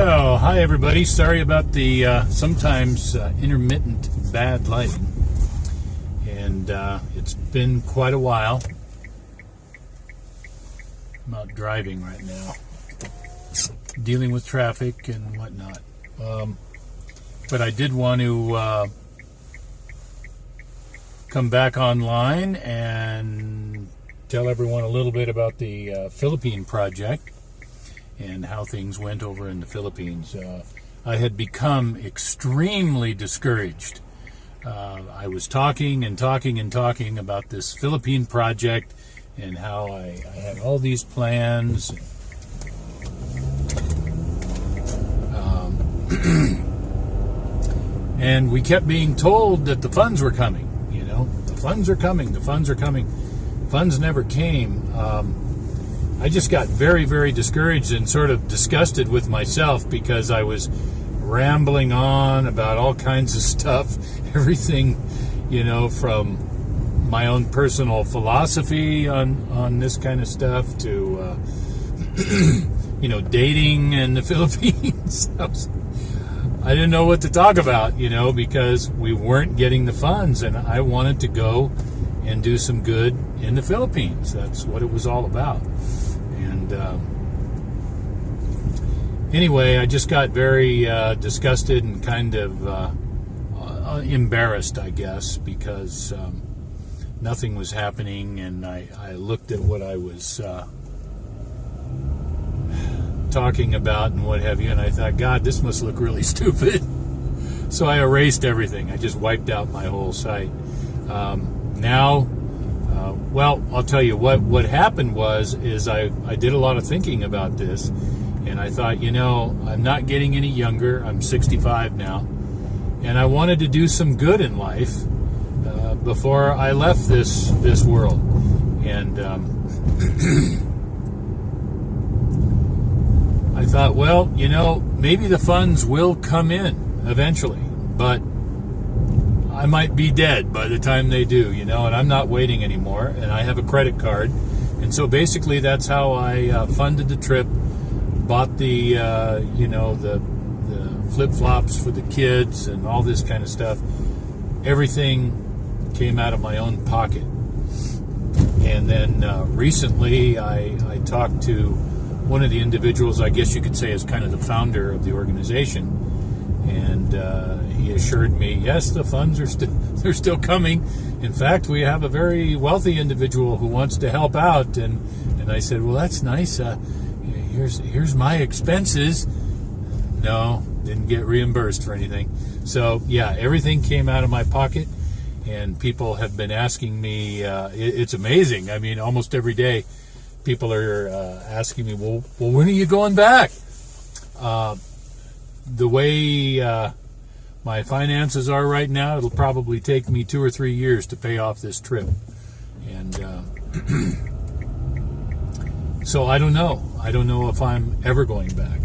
Well, hi everybody. Sorry about the sometimes intermittent bad lighting. And it's been quite a while. I'm out driving right now, dealing with traffic and whatnot. But I did want to come back online and tell everyone a little bit about the Philippine Project and how things went over in the Philippines. I had become extremely discouraged. I was talking about this Philippine Project and how I had all these plans. And we kept being told that the funds were coming. You know, the funds are coming, the funds are coming. Funds never came. I just got very, very discouraged and sort of disgusted with myself because I was rambling on about all kinds of stuff, everything, you know, from my own personal philosophy on this kind of stuff to, you know, dating in the Philippines. I didn't know what to talk about, you know, because we weren't getting the funds, and I wanted to go and do some good in the Philippines. That's what it was all about. And anyway, I just got very disgusted and kind of embarrassed, I guess, because nothing was happening, and I looked at what I was talking about and what have you, and I thought, God, this must look really stupid. So I erased everything. I just wiped out my whole site. Well, I'll tell you what happened is I did a lot of thinking about this, and I thought, you know, I'm not getting any younger. I'm 65 now, and I wanted to do some good in life before I left this world. And I thought, well, you know, maybe the funds will come in eventually, but I might be dead by the time they do, you know, and I'm not waiting anymore, and I have a credit card. And so basically that's how I funded the trip, bought the, you know, the flip-flops for the kids and all this kind of stuff. Everything came out of my own pocket. And then recently I talked to one of the individuals, I guess you could say is kind of the founder of the organization, and he assured me, yes, the funds are they're still coming. In fact, we have a very wealthy individual who wants to help out, and I said, well, that's nice. Here's my expenses. No, didn't get reimbursed for anything. So yeah, everything came out of my pocket, and people have been asking me. It's amazing. I mean, almost every day, people are asking me, well, when are you going back? The way my finances are right now, it'll probably take me 2 or 3 years to pay off this trip. And so I don't know. I don't know if I'm ever going back.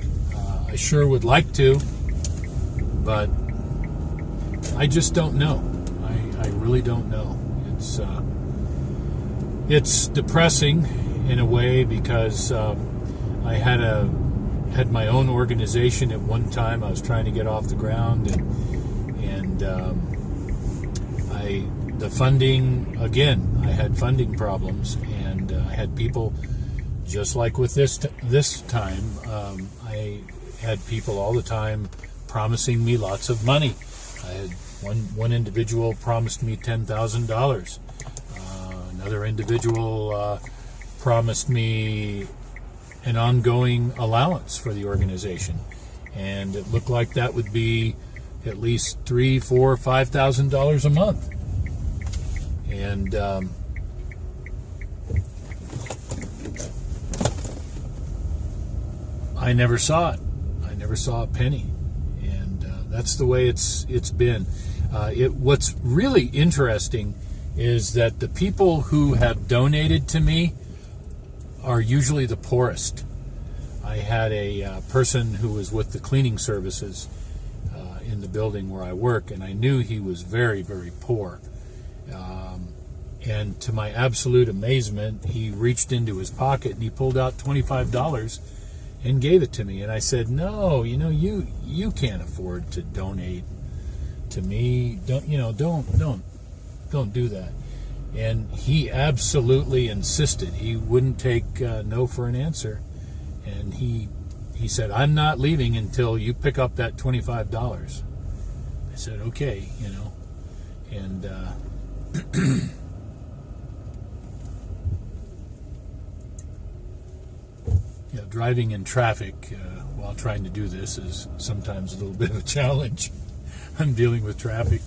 I sure would like to, but I just don't know. I really don't know. It's depressing in a way, because I had my own organization at one time. I was trying to get off the ground, and the funding, again, I had funding problems, and I had people, just like with this time, I had people all the time promising me lots of money. I had one individual promised me $10,000. Another individual promised me an ongoing allowance for the organization, and it looked like that would be at least $3,000, $4,000, $5,000 a month. And I never saw it. I never saw a penny, and that's the way it's been. What's really interesting is that the people who have donated to me are usually the poorest. I had a person who was with the cleaning services in the building where I work, and I knew he was very, very poor. And to my absolute amazement, he reached into his pocket and he pulled out $25 and gave it to me. And I said, no, you can't afford to donate to me. Don't do that. And he absolutely insisted. He wouldn't take no for an answer. And he said, I'm not leaving until you pick up that $25. I said, okay, and driving in traffic while trying to do this is sometimes a little bit of a challenge. I'm dealing with traffic.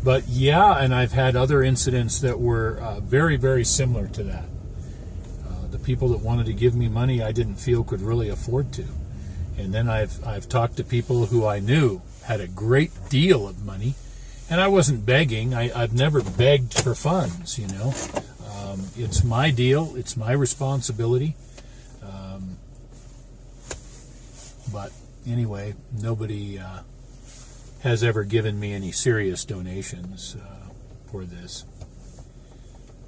But yeah, and I've had other incidents that were very, very similar to that. The people that wanted to give me money I didn't feel could really afford to. And then I've talked to people who I knew had a great deal of money, and I wasn't begging. I've never begged for funds, It's my deal. It's my responsibility. But anyway, nobody has ever given me any serious donations for this.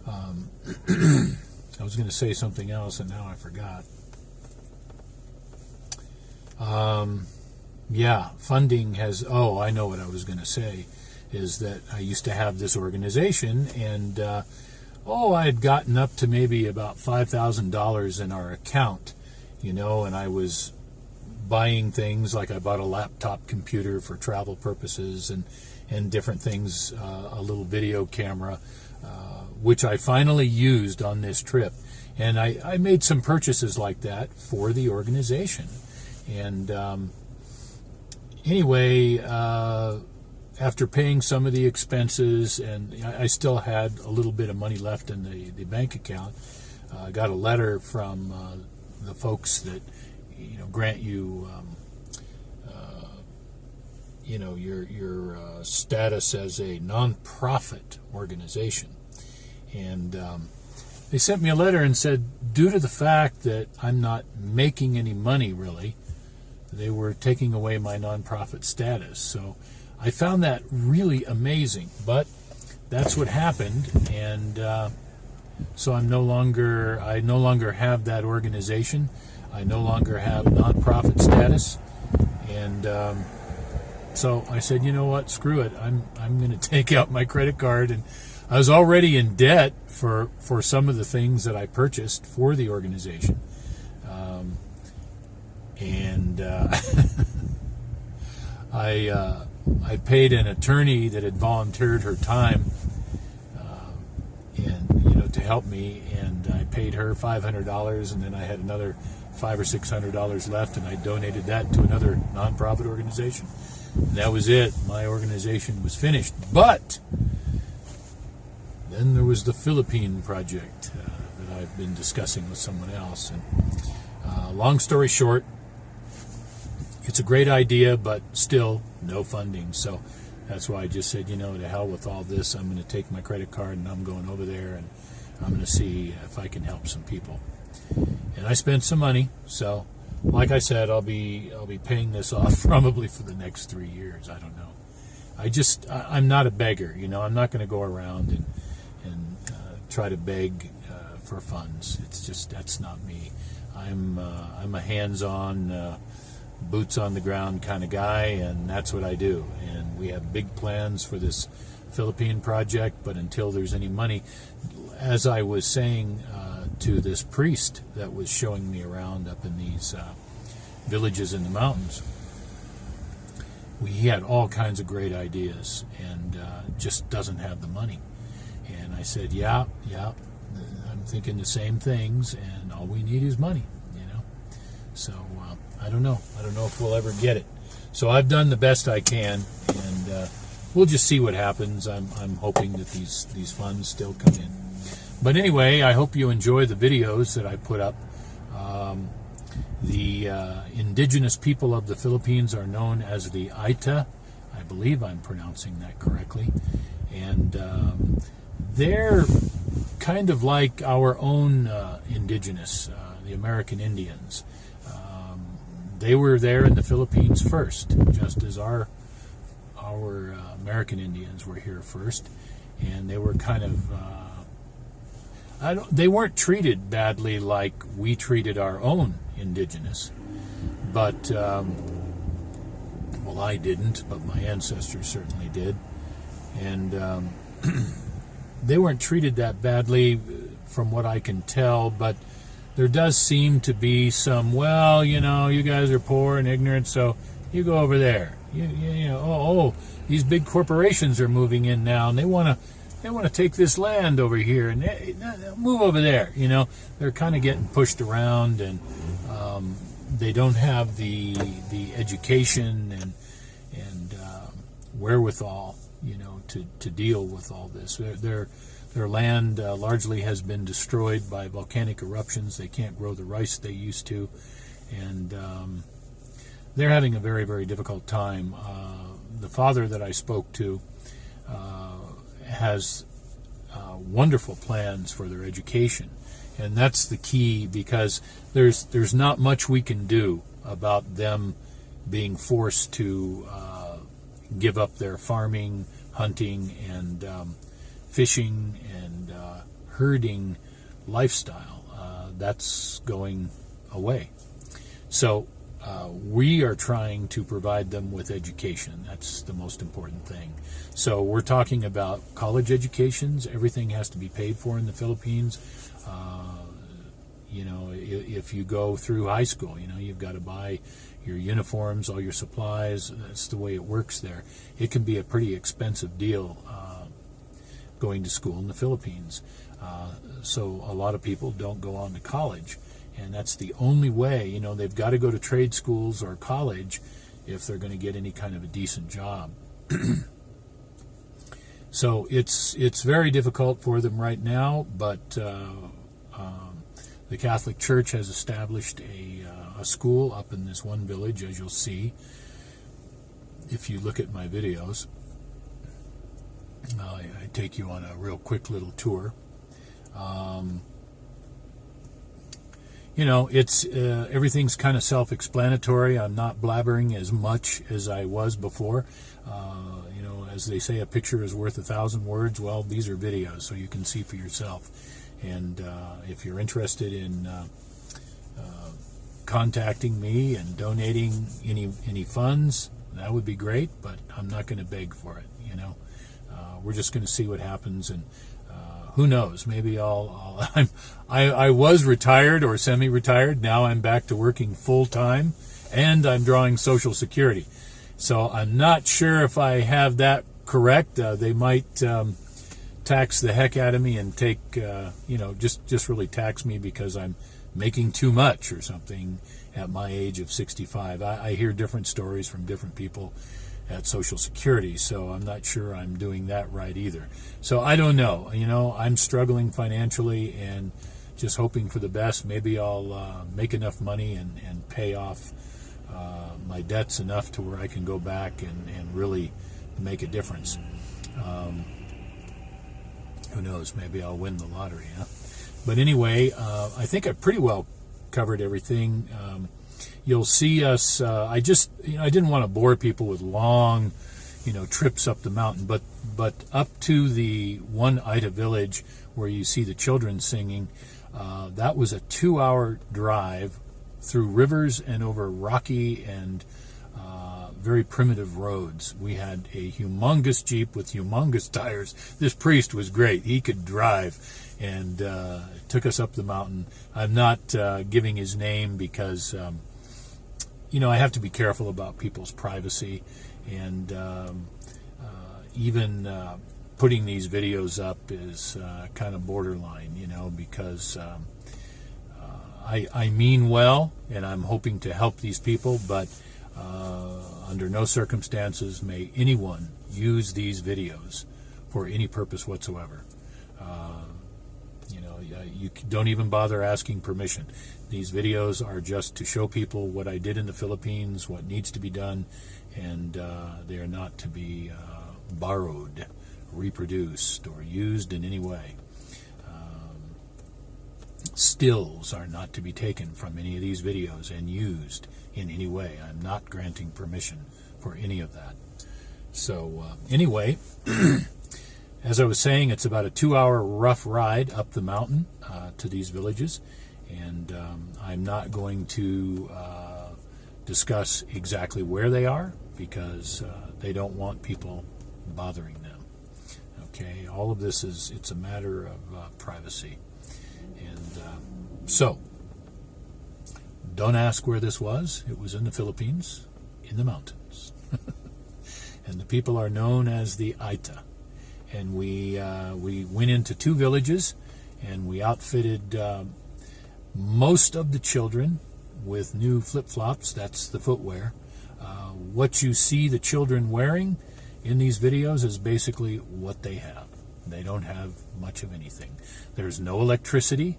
I was going to say something else, and now I forgot. Funding has... Oh, I know what I was going to say, is that I used to have this organization, and I had gotten up to maybe about $5,000 in our account, and I was buying things, like I bought a laptop computer for travel purposes and different things, a little video camera, which I finally used on this trip. And I made some purchases like that for the organization. And anyway, after paying some of the expenses, and I still had a little bit of money left in the bank account, I got a letter from the folks that grant you your status as a non-profit organization. And they sent me a letter and said, due to the fact that I'm not making any money really, they were taking away my non-profit status. So I found that really amazing, but that's what happened. And so I no longer have that organization. I no longer have non-profit status. And so I said, you know what, screw it. I'm going to take out my credit card. And I was already in debt for some of the things that I purchased for the organization. I paid an attorney that had volunteered her time to help me, and I paid her $500, and then I had another $500 or $600 left, and I donated that to another nonprofit organization. And that was it. My organization was finished. But then there was the Philippine Project that I've been discussing with someone else. And long story short, it's a great idea, but still no funding. So that's why I just said, to hell with all this. I'm going to take my credit card and I'm going over there and I'm going to see if I can help some people. And I spent some money. So, like I said, I'll be paying this off probably for the next 3 years. I don't know. I'm not a beggar. I'm not going to go around and try to beg for funds. It's just, that's not me. I'm a hands-on, boots on the ground kind of guy, and that's what I do. And we have big plans for this Philippine project, but until there's any money, as I was saying to this priest that was showing me around up in these villages in the mountains, he had all kinds of great ideas and just doesn't have the money. And I said, yeah, I'm thinking the same things, and all we need is money, So I don't know. I don't know if we'll ever get it. So I've done the best I can, and we'll just see what happens. I'm hoping that these funds still come in. But anyway, I hope you enjoy the videos that I put up. The indigenous people of the Philippines are known as the Aita. I believe I'm pronouncing that correctly. And they're kind of like our own indigenous, the American Indians. They were there in the Philippines first, just as our American Indians were here first. And they were kind of, they weren't treated badly like we treated our own indigenous, but well, I didn't, but my ancestors certainly did, and they weren't treated that badly from what I can tell, but there does seem to be some, well, you guys are poor and ignorant, so you go over there. These big corporations are moving in now, and they want to take this land over here, and move over there. They're kind of getting pushed around, and they don't have the education and wherewithal, to deal with all this. Their land largely has been destroyed by volcanic eruptions. They can't grow the rice they used to, and they're having a very, very difficult time. The father that I spoke to has wonderful plans for their education, and that's the key, because there's not much we can do about them being forced to give up their farming, hunting, and fishing and herding lifestyle. That's going away. So we are trying to provide them with education. That's the most important thing. So we're talking about college educations. Everything has to be paid for in the Philippines. If you go through high school, you've got to buy your uniforms, all your supplies. That's the way it works there. It can be a pretty expensive deal going to school in the Philippines. So a lot of people don't go on to college, and that's the only way. They've got to go to trade schools or college if they're going to get any kind of a decent job. So it's very difficult for them right now, but the Catholic Church has established a school up in this one village, as you'll see if you look at my videos. I take you on a real quick little tour. It's everything's kind of self-explanatory. I'm not blabbering as much as I was before. As they say, a picture is worth 1,000 words. Well, these are videos, so you can see for yourself. And if you're interested in contacting me and donating any funds, that would be great. But I'm not going to beg for it. We're just going to see what happens, and who knows? Maybe I was retired or semi-retired. Now I'm back to working full time, and I'm drawing Social Security. So I'm not sure if I have that correct. They might tax the heck out of me and take, just really tax me because I'm making too much or something at my age of 65. I hear different stories from different people at Social Security, so I'm not sure I'm doing that right either. So I don't know. I'm struggling financially and just hoping for the best. Maybe I'll make enough money and pay off my debts enough to where I can go back and really make a difference. Who knows? Maybe I'll win the lottery, huh? But anyway, I think I pretty well covered everything. You'll see us. I didn't want to bore people with long, trips up the mountain, but up to the one Ida village where you see the children singing, that was a 2-hour drive through rivers and over rocky and very primitive roads. We had a humongous Jeep with humongous tires. This priest was great. He could drive, and took us up the mountain. I'm not giving his name because I have to be careful about people's privacy, and even putting these videos up is kind of borderline, because I mean well, and I'm hoping to help these people, but under no circumstances may anyone use these videos for any purpose whatsoever. You don't even bother asking permission. These videos are just to show people what I did in the Philippines, what needs to be done, and they are not to be borrowed, reproduced, or used in any way. Stills are not to be taken from any of these videos and used in any way. I'm not granting permission for any of that. So anyway, As I was saying, it's about a 2-hour rough ride up the mountain to these villages, and I'm not going to discuss exactly where they are because they don't want people bothering them. Okay, all of this it's a matter of privacy. And so, don't ask where this was. It was in the Philippines, in the mountains. And the people are known as the Aita. And we went into 2 villages, and we outfitted most of the children with new flip-flops. That's the footwear. What you see the children wearing in these videos is basically what they have. They don't have much of anything. There's no electricity.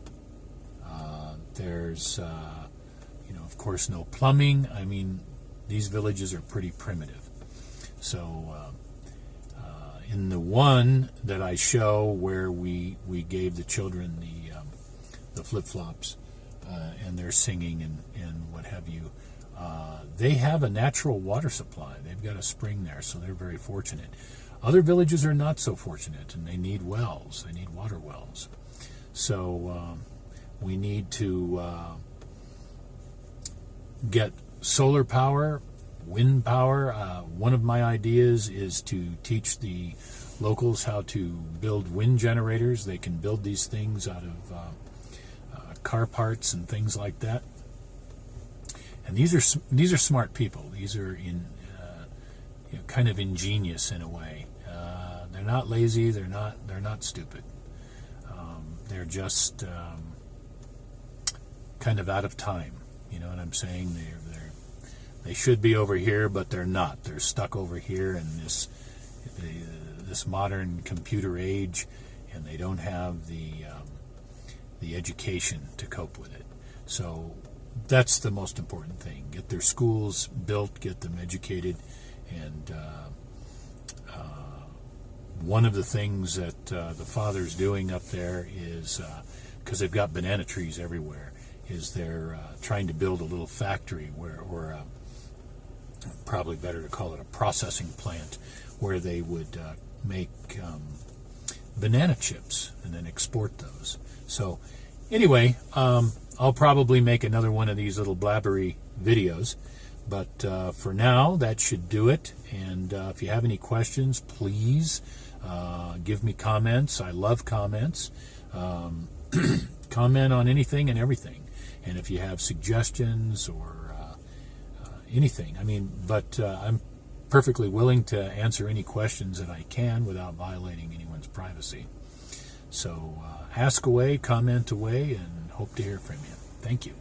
There's, of course, no plumbing. I mean, these villages are pretty primitive. So in the one that I show where we gave the children the flip-flops and they're singing and what have you, they have a natural water supply. They've got a spring there, so they're very fortunate. Other villages are not so fortunate, and they need wells. They need water wells. So we need to get solar power, wind power. One of my ideas is to teach the locals how to build wind generators. They can build these things out of car parts and things like that. And these are smart people. These are kind of ingenious in a way. They're not lazy. They're not stupid. They're just kind of out of time. You know what I'm saying? They should be over here, but they're not. They're stuck over here in this modern computer age, and they don't have the education to cope with it. So that's the most important thing. Get their schools built, get them educated, and one of the things that the father's doing up there is, because they've got banana trees everywhere, is they're trying to build a little factory or probably better to call it a processing plant, where they would make banana chips and then export those. So anyway, I'll probably make another one of these little blabbery videos, but for now that should do it. And if you have any questions, please give me comments. I love comments. Comment on anything and everything. And if you have suggestions or anything, but I'm perfectly willing to answer any questions that I can without violating anyone's privacy. So ask away, comment away, and hope to hear from you. Thank you.